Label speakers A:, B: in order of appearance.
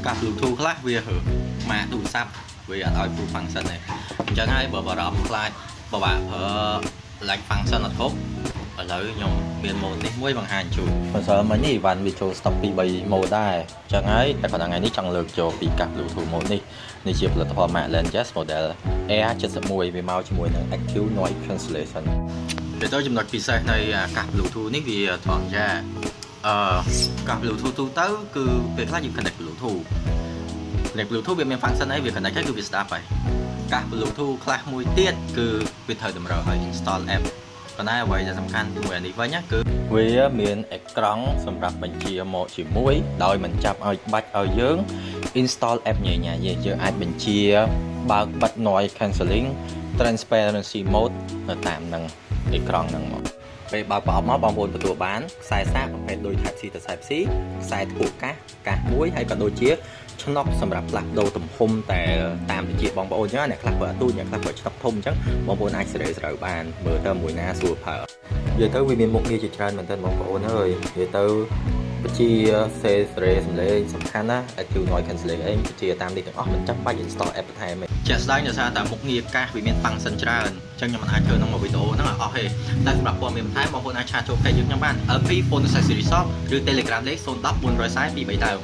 A: cặp Bluetoothខ្លះវាហឺម៉ាកទូរស័ព្ទវាអត់ឲ្យ full function ទេអញ្ចឹងហើយបើបារម្ភខ្លាចពិបាកប្រើ like function អត់គ្រប់ឥឡូវខ្ញុំមាន mode នេះមួយបង្ហាញជូនបើសិនមិញនេះ Ivan វាចូល stop ពី3 mode ដែរអញ្ចឹងហើយតែប៉ុណ្ណឹងថ្ងៃនេះចង់លើកយកពីកាស Bluetooth mode នេះជាផលិតផល Mac Lenses model AR71 វាមកជាមួយនឹង Active Noise Cancellation ទៅចំណុចពិសេសនៃកាស Bluetooth នេះវាត្រង់ថាកាស Bluetooth ទូទៅគឺពេលខ្លះយើង connect Bluetooth វាមាន function អីវា connect ហើយគឺវាស្ដាប់ហើយកាស Bluetooth ខ្លះមួយទៀតគឺវាត្រូវតម្រូវឲ្យ install app ប៉ុន្តែអ្វីដែលសំខាន់ជាមួយនេះវិញគឺវាមានអេក្រង់សម្រាប់បញ្ជាមកជាមួយដោយមិនចាប់ឲ្យបាច់ឲ្យយើង install app ញ៉ៃៗយើងអាចបញ្ជាបើកបិទ noise cancelling transparency mode នៅតាមនឹងអេក្រង់ហ្នឹងមកពេលបើកប្រអប់មកបងប្អូនទទួលបានខ្សែសាកប្រភេទដូច Type C ទៅ Type C ខ្សែធូបកាសមួយហើយក៏ដូចជាឆ្នុកសម្រាប់ផ្លាស់ប្ដូរទំហំតែតាមវិជាបងប្អូនចឹងអ្នកខ្លះប្រើអត់ទូចអ្នកខ្លះប្រើឆ្នុកធំអញ្ចឹងបងប្អូនអាចសេរីស្រូវបានមើលទៅមួយណាស្រួលប្រើនិយាយទៅវាមានមុខងារជាច្រើនមែនទែនបងប្អូនអើយនិយាយទៅបញ្ជាសេរីសំឡេងសំខាន់ណា Active Noise Cancelling អីបញ្ជាតាមនេះទាំងអស់មិនចាំបាច់ install app បន្ថែមទេជាក់ស្ដែងដោយសារតែមុខងារកាសវាមាន function ច្រើនអញ្ចឹងខ្ញុំមិនអាចធ្វើក្នុងវីដេអូហ្នឹងឲ្យអស់ទេតែសម្រាប់ព័ត៌មានបន្ថែមបងប្អូនអាចឆាតចូល page យើងខ្ញុំបាន LP Phone Accessory Shop ឬ Telegram លេខ010 440 23ដើម